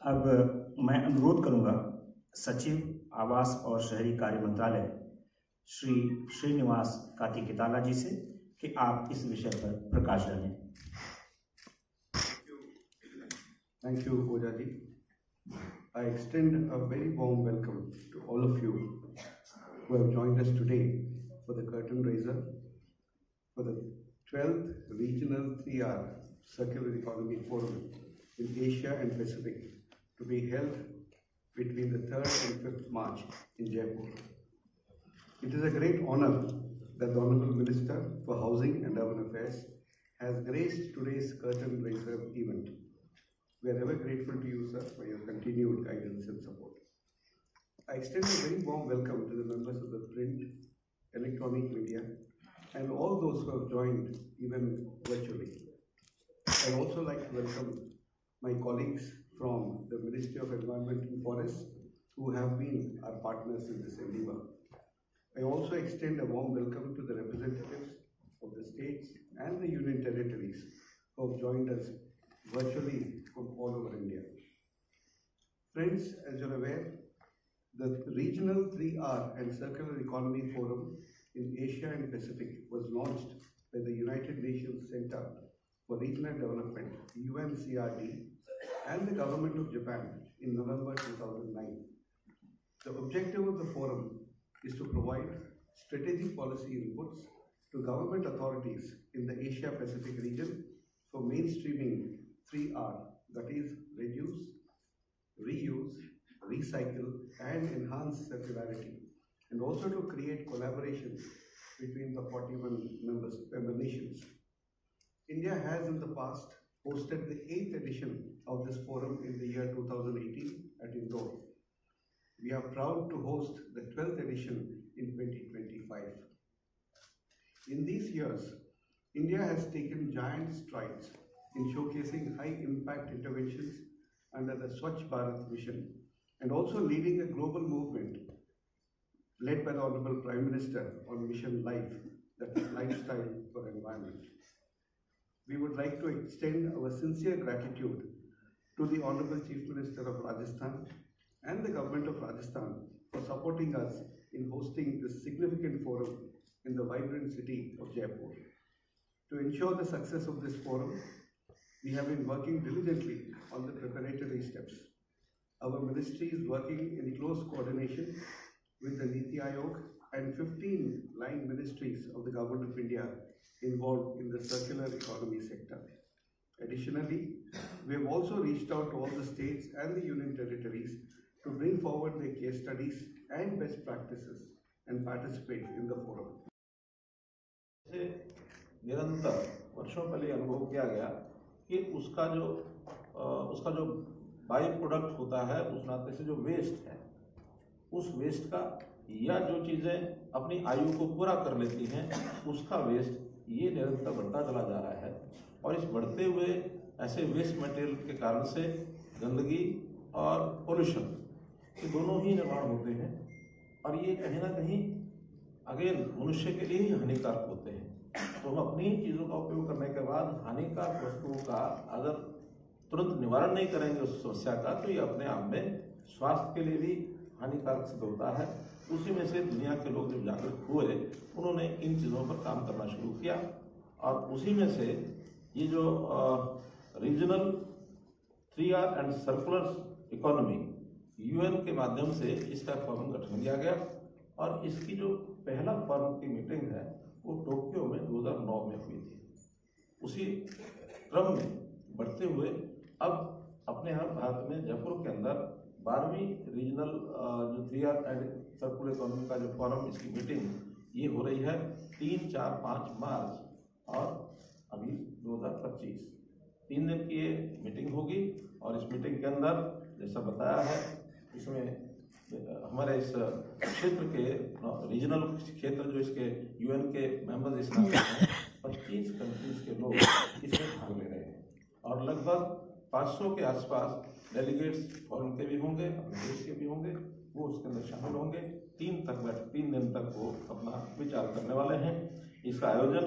अब मैं अनुरोध करूंगा सचिव आवास और शहरी कार्य मंत्रालय श्री श्रीनिवास कार्तिकेताला जी से कि आप इस विषय पर प्रकाश डालें। Thank you, Oja ji. I extend a very warm welcome to all of you who have joined us today for the curtain raiser for the 12th Regional 3R Circular Economy Forum in Asia and Pacific to be held between the 3rd and 5th March in Jaipur. It is a great honor that the Honorable Minister for Housing and Urban Affairs has graced today's curtain raiser event. We are ever grateful to you, sir, for your continued guidance and support. I extend a very warm welcome to the members of the print, electronic media, and all those who have joined even virtually. I would also like to welcome my colleagues from the Ministry of Environment and Forests who have been our partners in this endeavor. I also extend a warm welcome to the representatives of the states and the union territories who have joined us virtually from all over India. Friends, as you're aware, the Regional 3R and Circular Economy Forum in Asia and Pacific was launched by the United Nations Center for Regional Development, UNCRD, and the Government of Japan in November 2009. The objective of the forum is to provide strategic policy inputs to government authorities in the Asia Pacific region for mainstreaming 3R, that is, reduce, reuse, recycle, and enhance circularity, and also to create collaborations between the 41 member nations. India has in the past hosted the 8th edition of this forum in the year 2018 at Indore. We are proud to host the 12th edition in 2025. In these years, India has taken giant strides in showcasing high-impact interventions under the Swachh Bharat mission and also leading a global movement led by the Honorable Prime Minister on Mission Life, that is Lifestyle for Environment. We would like to extend our sincere gratitude to the Honorable Chief Minister of Rajasthan and the Government of Rajasthan for supporting us in hosting this significant forum in the vibrant city of Jaipur. To ensure the success of this forum, we have been working diligently on the preparatory steps. Our ministry is working in close coordination with the Niti Aayog and 15 line ministries of the Government of India involved in the circular economy sector. Additionally, we have also reached out to all the states and the union territories to bring forward their case studies and best practices and participate in the forum. निरंतर वर्षों पहले अनुभव किया गया कि उसका जो by product होता है, उस नाते से जो वेस्ट है, उस वेस्ट का या जो चीज़ें अपनी आयु को पूरा कर लेती हैं, उसका वेस्ट ये निरंतर बढ़ता चला जा रहा है। और इस बढ़ते हुए ऐसे वेस्ट मटेरियल के कारण से गंदगी और पोल्यूशन ये दोनों ही निर्माण होते हैं और ये कहीं ना कहीं अगेन मनुष्य के लिए ही हानिकारक होते हैं। तो हम अपनी चीज़ों का उपयोग करने के बाद हानिकारक वस्तुओं का अगर तुरंत निवारण नहीं करेंगे उस समस्या का, तो ये अपने आप में स्वास्थ्य के लिए भी हानिकारक सिद्ध होता है। उसी में से दुनिया के लोग जब जागरूक हुए, उन्होंने इन चीज़ों पर काम करना शुरू किया और उसी में से ये जो regional 3R and circular economy UN के माध्यम से इसका फोरम गठन किया गया और इसकी जो पहला फोरम की मीटिंग है वो टोक्यो में 2009 में हुई थी। उसी क्रम में बढ़ते हुए अब अपने यहाँ भारत में जयपुर के अंदर 12वीं रीजनल जो 3R एंड सर्कुलर इकोनॉमी का जो फोरम, इसकी मीटिंग ये हो रही है 3, 4, 5 मार्च और अभी 2025 3 दिन की ये मीटिंग होगी। और इस मीटिंग के अंदर जैसा बताया है, इसमें हमारे इस क्षेत्र के रीजनल क्षेत्र जो इसके UN के मेंबर्स इस नाते हैं, 25 कंट्रीज के लोग इसमें भाग ले रहे हैं और लगभग 500 के आसपास डेलीगेट्स फॉरेन के भी होंगे, अपने देश के भी होंगे, वो उसके अंदर शामिल होंगे। 3 दिन तक वो अपना विचार करने वाले हैं। इसका आयोजन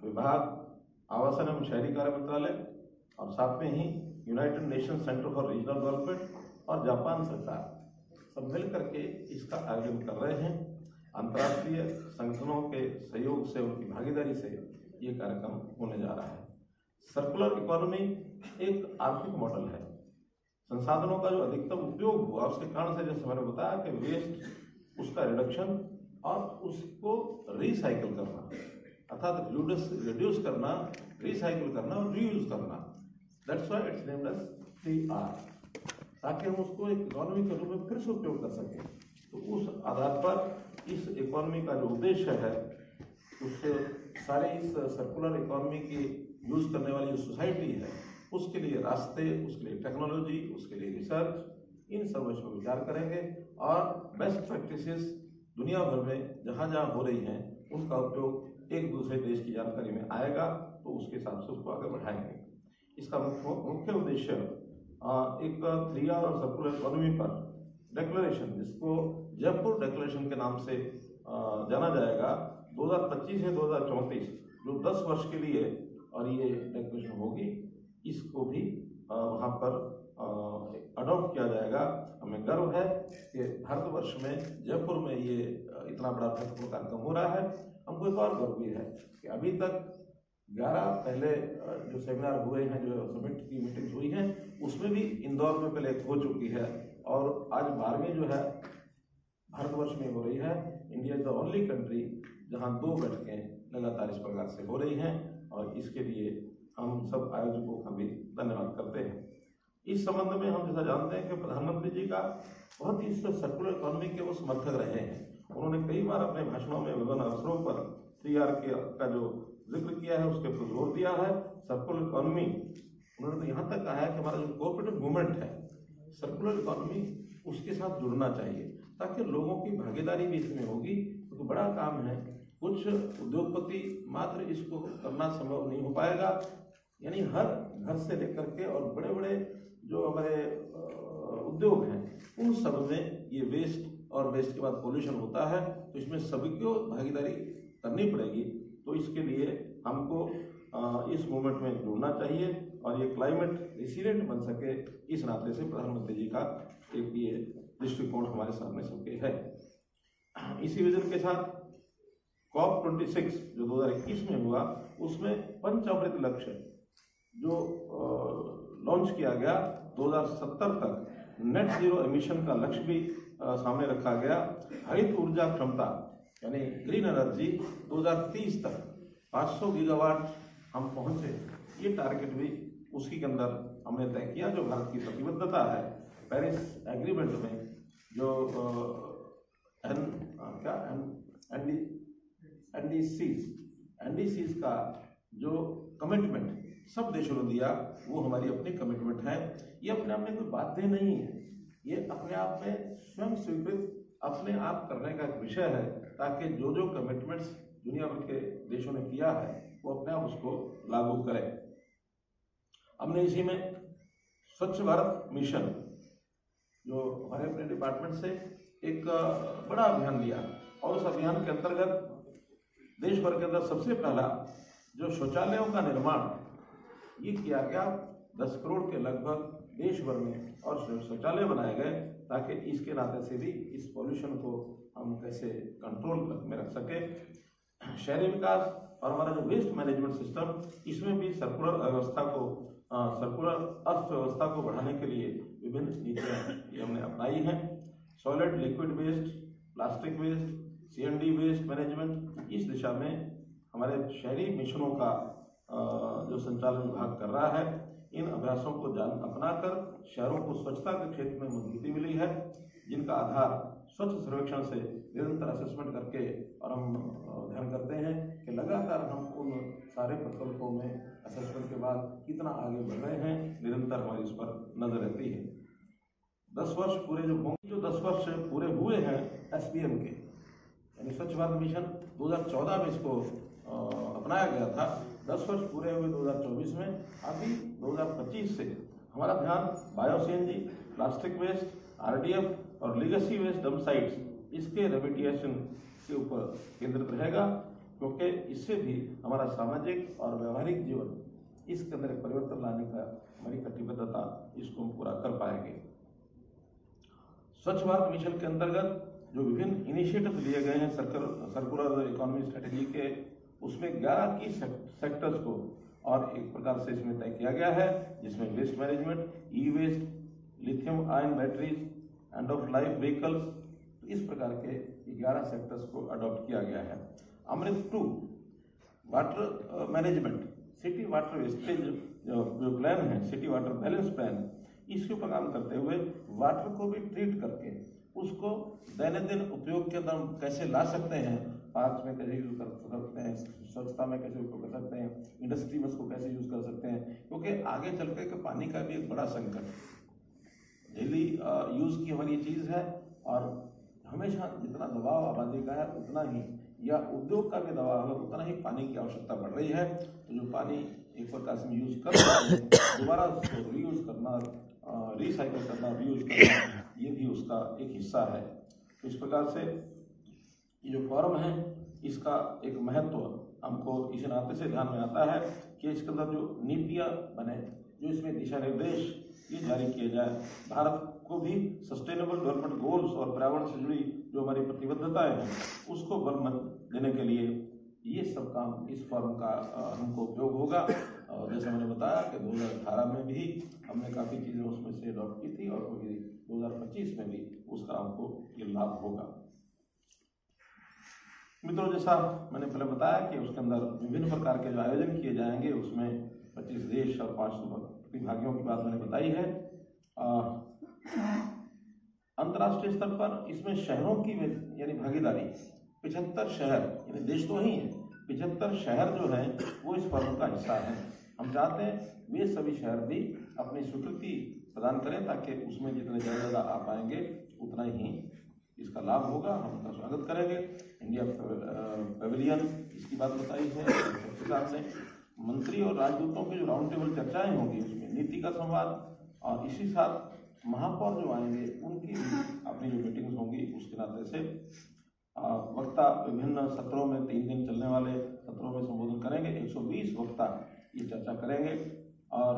विभाग आवासन एवं शहरी कार्य मंत्रालय और साथ में ही United Nation Centre for Regional Development और जापान सरकार सब मिल करके इसका आयोजन कर रहे हैं। अंतर्राष्ट्रीय संगठनों के सहयोग से, उनकी भागीदारी से ये कार्यक्रम होने जा रहा है। सर्कुलर इकोनॉमी एक आर्थिक मॉडल है। संसाधनों का जो अधिकतम उपयोग हुआ उसके कारण से, जैसे मैंने बताया कि वेस्ट, उसका रिडक्शन और उसको रिसाइकिल करना, अर्थात रिड्यूस करना, रिसाइकिल करना और रीयूज करना। That's why it's named as 3R, ताकि हम उसको एक इकोनॉमी के रूप में फिर से उपयोग कर सकें। तो उस आधार पर इस इकोनॉमी का जो उद्देश्य है, उस सारे इस सर्कुलर इकोनॉमी की यूज करने वाली जो सोसाइटी है, उसके लिए रास्ते, उसके लिए टेक्नोलॉजी, उसके लिए रिसर्च, इन सब विषयों पर विचार करेंगे और बेस्ट प्रैक्टिसेस दुनिया भर में जहाँ जहाँ हो रही हैं उनका उपयोग एक दूसरे देश की जानकारी में आएगा, तो उसके हिसाब से उसको आगे बढ़ाएंगे। इसका मुख्य उद्देश्य एक 3R और सर्कुलर इकोनॉमी पर डिक्लेरेशन, जिसको जयपुर डिक्लेरेशन के नाम से जाना जाएगा, 2025 से 2034 जो 10 वर्ष के लिए और ये डिक्लेरेशन होगी, इसको भी वहाँ पर अडॉप्ट किया जाएगा। हमें गर्व है कि भारतवर्ष में, जयपुर में ये इतना बड़ा महत्वपूर्ण कार्यक्रम हो रहा है। हमको एक और गर्व भी है कि अभी तक 11 पहले जो सेमिनार हुए हैं, जो समिट की मीटिंग्स हुई हैं, उसमें भी इंदौर में पहले हो चुकी है और आज 12वीं जो है भारतवर्ष में हो रही है। India is the only country जहां 2 बैठकें लगातार इस प्रकार से हो रही हैं और इसके लिए हम सब आयोजकों का भी धन्यवाद करते हैं। इस संबंध में हम जैसा जानते हैं कि प्रधानमंत्री जी का बहुत ही सर्कुलर इकोनॉमी के वो समर्थक रहे हैं। उन्होंने कई बार अपने भाषणों में विभिन्न अवसरों पर 3R का जो जिक्र किया है उसके पर जोर दिया है। सर्कुलर इकोनॉमी, उन्होंने तो यहाँ तक कहा है कि हमारा जो कोऑपरेटिव मूवमेंट है, सर्कुलर इकोनॉमी उसके साथ जुड़ना चाहिए ताकि लोगों की भागीदारी भी इसमें होगी। तो बड़ा काम है, कुछ उद्योगपति मात्र इसको करना संभव नहीं हो पाएगा। यानी हर घर से लेकर के और बड़े बड़े जो हमारे उद्योग हैं, उन सब में ये वेस्ट और वेस्ट के बाद पोल्यूशन होता है, तो इसमें सभी को भागीदारी करनी पड़ेगी। तो इसके लिए हमको इस मूवमेंट में जुड़ना चाहिए और ये क्लाइमेट रिसिलिएंट बन सके, इस नाते से प्रधानमंत्री जी का एक ये दृष्टिकोण हमारे सामने सबके है। इसी विजन के साथ COP26 जो 2021 में हुआ, उसमें पंचामृत लक्ष्य जो लॉन्च किया गया, 2070 तक नेट जीरो एमिशन का लक्ष्य भी सामने रखा गया। हरित ऊर्जा क्षमता यानी ग्रीन एनर्जी 2030 तक 500 गीगावाट हम पहुंचे, ये टारगेट भी उसी के अंदर हमने तय किया, जो भारत की प्रतिबद्धता है पेरिस एग्रीमेंट में, जो एनडीसीज का जो कमिटमेंट सब देशों ने दिया, वो हमारी अपनी कमिटमेंट है। ये अपने आप में कोई बातें नहीं है, ये अपने आप में स्वयं स्वीकृत अपने आप करने का एक विषय है, ताकि जो जो कमिटमेंट्स दुनिया भर के देशों ने किया है वो अपने आप उसको लागू करें। हमने इसी में स्वच्छ भारत मिशन, जो हमारे अपने डिपार्टमेंट से एक बड़ा अभियान लिया और उस अभियान के अंतर्गत देश भर के अंदर सबसे पहला जो शौचालयों का निर्माण ये किया गया, 10 करोड़ के लगभग देश भर में और शौचालय बनाए गए, ताकि इसके नाते से भी इस पॉल्यूशन को हम कैसे कंट्रोल में रख सके। शहरी विकास और हमारा जो वेस्ट मैनेजमेंट सिस्टम, इसमें भी सर्कुलर व्यवस्था को, सर्कुलर अर्थव्यवस्था को बढ़ाने के लिए विभिन्न नीतियाँ ये हमने अपनाई हैं। Solid liquid waste, plastic waste, CND waste management, इस दिशा में हमारे शहरी मिशनों का जो संचालन विभाग कर रहा है। इन अभ्यासों को अपनाकर शहरों को स्वच्छता के क्षेत्र में मजबूती मिली है, जिनका आधार स्वच्छ सर्वेक्षण से निरंतर असेसमेंट करके, और हम ध्यान करते हैं कि लगातार हम उन सारे प्रकल्पों में असेसमेंट के बाद कितना आगे बढ़ रहे हैं, निरंतर हमारी इस पर नजर रहती है। 10 वर्ष पूरे जो 10 वर्ष पूरे हुए हैं SBM के, यानी स्वच्छ भारत मिशन 2014 में इसको अपनाया गया था, 10 वर्ष पूरे हुए 2024 में। अभी 2025 से हमारा ध्यान bio CNG, plastic waste, RDF और लीगेसी वेस्ट डंप साइट्स, इसके रेमिडिएशन के ऊपर केंद्रित रहेगा, क्योंकि इससे भी हमारा सामाजिक और व्यवहारिक जीवन इसके अंदर एक परिवर्तन लाने का हमारी कटिबद्धता इसको हम पूरा कर पाएंगे। स्वच्छ भारत मिशन के अंतर्गत जो विभिन्न इनिशिएटिव लिए गए हैं सर्कुलर इकोनॉमी स्ट्रेटेजी के, उसमें 11 की सेक्टर्स को और एक प्रकार से इसमें तय किया गया है, जिसमें waste management, E waste, lithium ion batteries, end of life vehicles, इस प्रकार के 11 सेक्टर्स को अडॉप्ट किया गया है। अमृत 2 water management, city water wastage जो प्लान है, सिटी वाटर बैलेंस प्लान, इसके ऊपर काम करते हुए वाटर को भी ट्रीट करके उसको दैनंदिन उपयोग के अंदर हम कैसे ला सकते हैं, पार्क में कैसे यूज कर सकते हैं, स्वच्छता में कैसे उपयोग कर सकते हैं, इंडस्ट्री में उसको कैसे यूज कर सकते हैं, क्योंकि आगे चल के पानी का भी एक बड़ा संकट, डेली यूज की हमारी चीज है और हमेशा जितना दबाव आबादी का है उतना ही, या उद्योग का भी दबाव है उतना ही पानी की आवश्यकता बढ़ रही है। तो जो पानी एक प्रकार से यूज कर सकते हैं, दोबारा उसको रीयूज करना, रिसाइकल करना, रीयूज करना, ये भी उसका एक हिस्सा है। तो इस प्रकार से ये जो फॉरम है इसका एक महत्व हमको इस नाते से ध्यान में आता है कि इसके अंदर जो नीतियाँ बने, जो इसमें दिशा निर्देश ये जारी किए जाए, भारत को भी सस्टेनेबल डेवलपमेंट गोल्स और पर्यावरण से जुड़ी जो हमारी प्रतिबद्धताएं हैं उसको बल देने के लिए ये सब काम इस फॉर्म का हमको उपयोग होगा। और जैसे मैंने बताया कि 2018 में भी हमने काफ़ी चीज़ें उसमें से अडॉप्ट की थी और 2025 में भी उसका हमको ये लाभ होगा। मित्रों, जैसा मैंने पहले बताया कि उसके अंदर विभिन्न प्रकार के जो आयोजन किए जाएंगे उसमें 25 देश और 500 प्रतिभागियों की बात मैंने बताई है। अंतर्राष्ट्रीय स्तर पर इसमें शहरों की यानी भागीदारी, 75 शहर यानी देश तो ही है, 75 शहर जो हैं वो इस फॉरम का हिस्सा है। हम चाहते हैं वे सभी शहर भी अपनी स्वीकृति प्रदान करें ताकि उसमें जितने ज़्यादा आ पाएंगे उतना ही इसका लाभ होगा। हम उनका स्वागत करेंगे। इंडिया पेविलियन इसकी बात बताई है सबके ने। मंत्री और राजदूतों की जो राउंड टेबल चर्चाएं होंगी उसमें नीति का संवाद, और इसी साथ महापौर जो आएंगे उनकी अपनी जो मीटिंग्स होंगी उसके नाते से वक्ता विभिन्न सत्रों में 3 दिन चलने वाले सत्रों में संबोधन करेंगे। 120 वक्ता ये चर्चा करेंगे और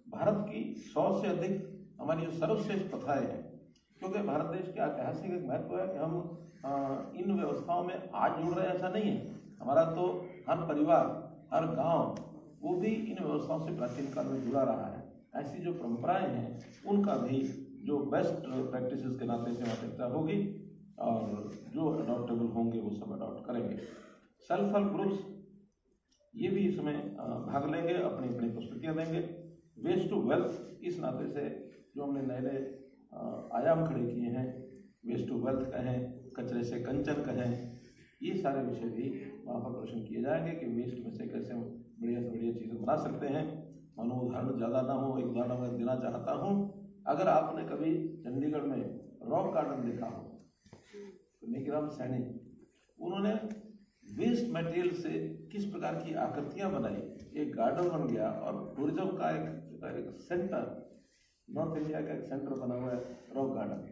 भारत की 100 से अधिक हमारी जो सर्वश्रेष्ठ प्रथाएं हैं, क्योंकि भारत देश के ऐतिहासिक एक महत्व है कि हम इन व्यवस्थाओं में आज जुड़ रहे ऐसा नहीं है। हमारा तो हर परिवार, हर गांव वो भी इन व्यवस्थाओं से प्राचीन काल में जुड़ा रहा है। ऐसी जो परंपराएं हैं उनका भी जो बेस्ट प्रैक्टिसेस के नाते से वहाँ चर्चा होगी और जो अडॉप्टेबल होंगे वो सब अडॉप्ट करेंगे। सेल्फ हेल्प ग्रुप्स ये भी इसमें भाग लेंगे, अपनी अपनी प्रस्तुतियाँ देंगे। वेस्ट टू वेल्थ इस नाते से जो हमने नए नए आयाम खड़े किए हैं, वेस्ट टू वेल्थ कहें, कचरे से कंचन कहें, ये सारे विषय भी वहाँ पर प्रदर्शन किए जाएंगे कि वेस्ट में से कैसे बढ़िया से बढ़िया चीज़ें बना सकते हैं। मानो उदाहरण ज़्यादा ना हो, एक उदाहरण मैं देना चाहता हूँ। अगर आपने कभी चंडीगढ़ में रॉक गार्डन देखा हो तो निकिराम सैनी उन्होंने वेस्ट मटेरियल से किस प्रकार की आकृतियाँ बनाई, एक गार्डन बन गया और टूरिज्म का एक सेंटर, नॉर्थ इंडिया का एक सेंटर बना हुआ है रॉक गार्डन।